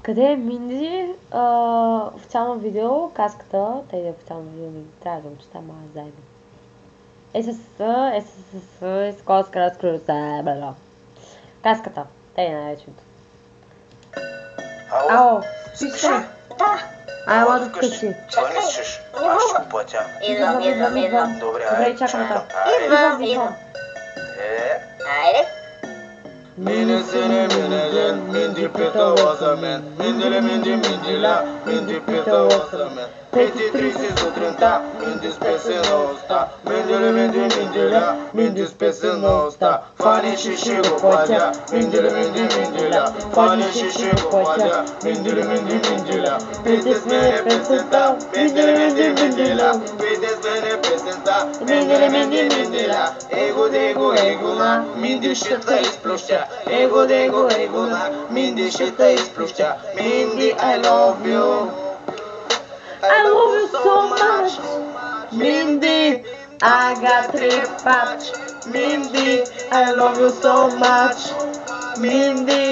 Къде е Минди? Официално видео, каската, тъй да е официално видео, трябва да го чета, ама заедно. ССС, скоска разкруса, бла. Каската, тъй нареченото. Ало, спиш ли? Да. Ела да вкъщи. Чакай. Аз ще го платя. Идвам. Добре, чакам там. Идвам. Айде. Mine sene mine gen, mindi pita wasamen. Mindile mindi mindila, mindi pita wasamen. 5:30 сутринта, минди спесе на уста. Mindile mindi mindila, minди спесе на уста. Фани шиши го платя, mindile mindi mindila. Фани шиши го платя, mindile mindi mindila. Пите смене песента, mindile mindi mindila. Пите смене песента, mindile mindi mindila. Его дего егона, минди шита изплюща. Ego dego egona, Mindy shita isplюща. Mindy, I love you. I love you so much. Mindy, I got 3 patch. Mindy, I love you so much. Mindy,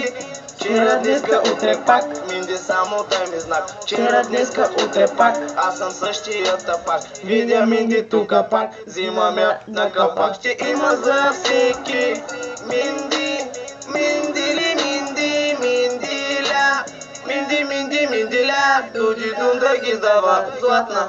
Вчера, днеска, утре пак, Минди само дай ми знак. Вчера, днеска, утре пак, аз съм същията пак. Видя Минди тука пак, взимам я на капак. Ще има за всеки. Минди, Миндили, Минди, Миндиля. Минди, Минди, Миндиля, дуди дунда ги издава. Златна.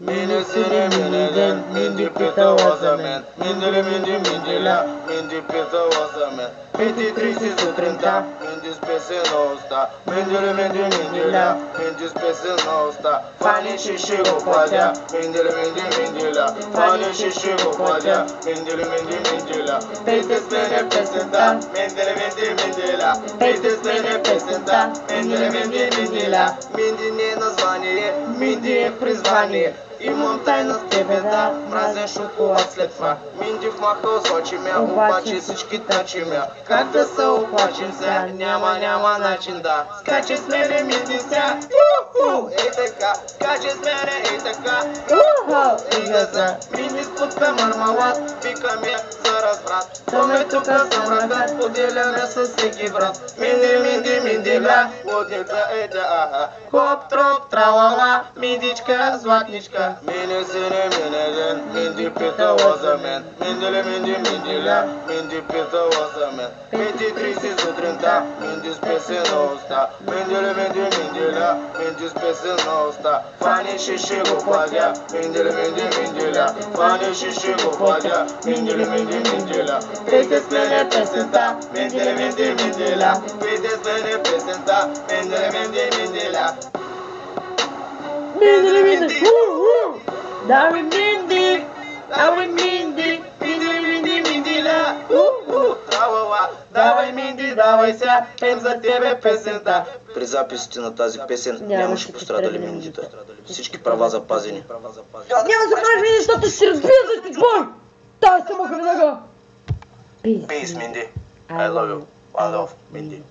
Mine sene mine gen, Mindy pita wasamen. Mindile mindi mindila, Mindy pita wasamen. 5:30 сутринта, Минди спесе на уста. Mindile mindi mindila, Mindy спесе на уста. Фани шиши го платя, Mindile mindi mindila. Фани шиши го платя, Mindile mindi mindila. Пейте смене песента, Mindile mindi mindila. Пейте смене песента, Mindile mindi mindila. Минди не е название, Минди е призвание. Имам тайна с тебе, да, мразен шоколад след това. Минди в махал сочи мя, обаче всички тачи мя. Как да се оплачем сега, няма начин да. Скаче с мене Минди ся, ей така, скаче с мене ей така. И газа, Минди спуска мармалат, викам я за разврат. Томе тука съм ръкат, поделяме с всеки брат. Минди, бля, лудница е да, хоп, троп, тралала, Миндичка, златничка. Mine sene mine gen, Mindy pita wasamen. Mindile mindi mindila, Mindy pita wasamen. 5:30 сутринта, Mindy спесе на уста. Mindile mindi mindila, Mindy спесе на уста. Фани шиши го платя, Mindile mindi mindila. Фани шиши го платя, Mindile mindi mindila. Пейте смене песента, Mindile mindi mindila. Пейте смене песента, Mindile mindi mindila. Mindy, Dari Mindy, Миндила, давай Минди, давай ся, пеем за тебе песента. При записите на тази песен нямаше пострадали Миндита. Всички права запазени. Няма да кажеш Минди, защото ще си разбия за ти твой! Тай се мъха веднага! Peace, Mindy. I love you. I love Mindy.